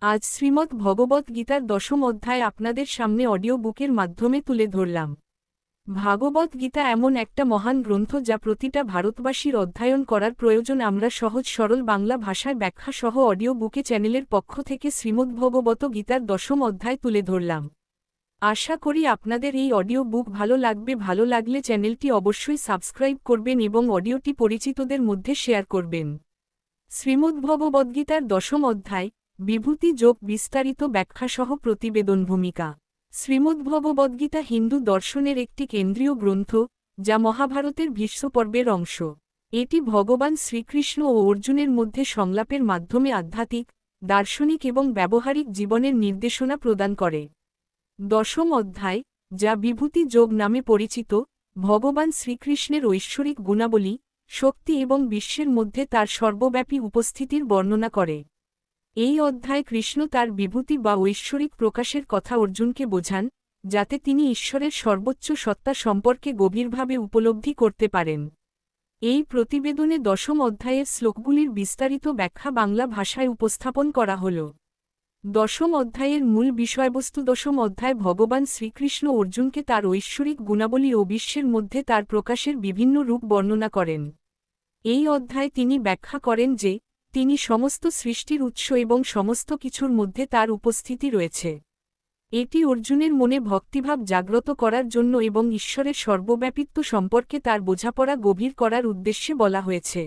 আজ শ্রীমদ্ ভগবত গীতার দশম অধ্যায় আপনাদের সামনে অডিও বুকের মাধ্যমে তুলে ধরলাম। ভাগবত গীতা এমন একটা মহান গ্রন্থ যা প্রতিটা ভারতবাসীর অধ্যয়ন করার প্রয়োজন। আমরা সহজ সরল বাংলা ভাষায় ব্যাখ্যা সহ অডিও বুকে চ্যানেলের পক্ষ থেকে শ্রীমদ্ ভগবত গীতার দশম অধ্যায় তুলে ধরলাম। আশা করি আপনাদের এই অডিও বুক ভালো লাগবে। ভালো লাগলে চ্যানেলটি অবশ্যই সাবস্ক্রাইব করবেন এবং অডিওটি পরিচিতদের মধ্যে শেয়ার করবেন। শ্রীমদ্ ভগবদ্গীতার দশম অধ্যায় বিভূতি যোগ বিস্তারিত ব্যাখ্যাসহ প্রতিবেদন। ভূমিকা। শ্রীমদ্ ভগবদ্গীতা হিন্দু দর্শনের একটি কেন্দ্রীয় গ্রন্থ, যা মহাভারতের ভীষ্ম পর্বের অংশ। এটি ভগবান শ্রীকৃষ্ণ ও অর্জুনের মধ্যে সংলাপের মাধ্যমে আধ্যাত্মিক, দার্শনিক এবং ব্যবহারিক জীবনের নির্দেশনা প্রদান করে। দশম অধ্যায়, যা বিভূতি যোগ নামে পরিচিত, ভগবান শ্রীকৃষ্ণের ঐশ্বরিক গুণাবলী, শক্তি এবং বিশ্বের মধ্যে তার সর্বব্যাপী উপস্থিতির বর্ণনা করে। এই অধ্যায় কৃষ্ণ তার বিভূতি বা ঐশ্বরিক প্রকাশের কথা অর্জুনকে বোঝান, যাতে তিনি ঈশ্বরের সর্বোচ্চ সত্তা সম্পর্কে গভীরভাবে উপলব্ধি করতে পারেন। এই প্রতিবেদনে দশম অধ্যায়ের শ্লোকগুলির বিস্তারিত ব্যাখ্যা বাংলা ভাষায় উপস্থাপন করা হল। দশম অধ্যায়ের মূল বিষয়বস্তু। দশম অধ্যায় ভগবান শ্রীকৃষ্ণ অর্জুনকে তার ঐশ্বরিক গুণাবলী ও বিশ্বের মধ্যে তার প্রকাশের বিভিন্ন রূপ বর্ণনা করেন। এই অধ্যায়ে তিনি ব্যাখ্যা করেন যে, তিনি সমস্ত সৃষ্টির উৎস এবং সমস্ত কিছুর মধ্যে তার উপস্থিতি রয়েছে। এটি অর্জুনের মনে ভক্তিভাব জাগ্রত করার জন্য এবং ঈশ্বরের সর্বব্যাপিত্ব সম্পর্কে তার বোঝাপড়া গভীর করার উদ্দেশ্যে বলা হয়েছে।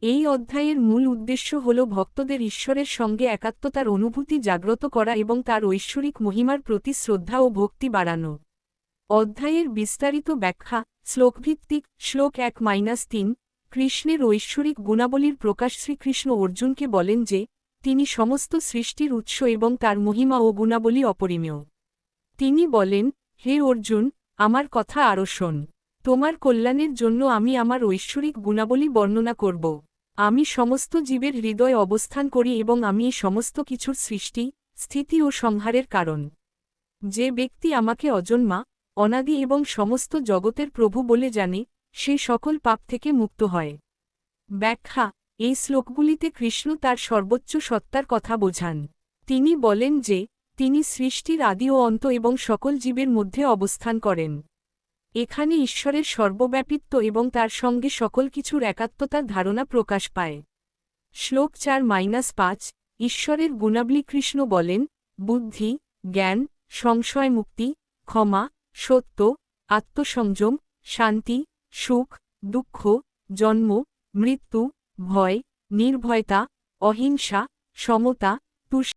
এই অধ্যায়ের মূল উদ্দেশ্য হল ভক্তদের ঈশ্বরের সঙ্গে একাত্মতার অনুভূতি জাগ্রত করা এবং তার ঐশ্বরিক মহিমার প্রতি শ্রদ্ধা ও ভক্তি বাড়ানো। অধ্যায়ের বিস্তারিত ব্যাখ্যা। শ্লোকভিত্তিক। শ্লোক 1-3। কৃষ্ণের ঐশ্বরিক গুণাবলীর প্রকাশ। শ্রীকৃষ্ণ অর্জুনকে বলেন যে, তিনি সমস্ত সৃষ্টির উৎস এবং তার মহিমা ও গুণাবলী অপরিমেয়। তিনি বলেন, হে অর্জুন, আমার কথা আরও শোন। তোমার কল্যাণের জন্য আমি আমার ঐশ্বরিক গুণাবলী বর্ণনা করব। আমি সমস্ত জীবের হৃদয়ে অবস্থান করি এবং আমি এই সমস্ত কিছুর সৃষ্টি, স্থিতি ও সংহারের কারণ। যে ব্যক্তি আমাকে অজন্মা, অনাদি এবং সমস্ত জগতের প্রভু বলে জানে, সে সকল পাপ থেকে মুক্ত হয়। ব্যাখ্যা। এই শ্লোকগুলিতে কৃষ্ণ তার সর্বোচ্চ সত্তার কথা বোঝান। তিনি বলেন যে, তিনি সৃষ্টির আদি ও অন্ত এবং সকল জীবের মধ্যে অবস্থান করেন। এখানে ঈশ্বরের সর্বব্যাপিত্ব এবং তার সঙ্গে সকল কিছুর একাত্মতার ধারণা প্রকাশ পায়। শ্লোক 4-5। ঈশ্বরের গুণাবলী। কৃষ্ণ বলেন, বুদ্ধি, জ্ঞান, সংশয় মুক্তি, ক্ষমা, সত্য, আত্মসংযম, শান্তি, সুখ, দুঃখ, জন্ম, মৃত্যু, ভয়, নির্ভয়তা, অহিংসা, সমতা, তুষ্টি।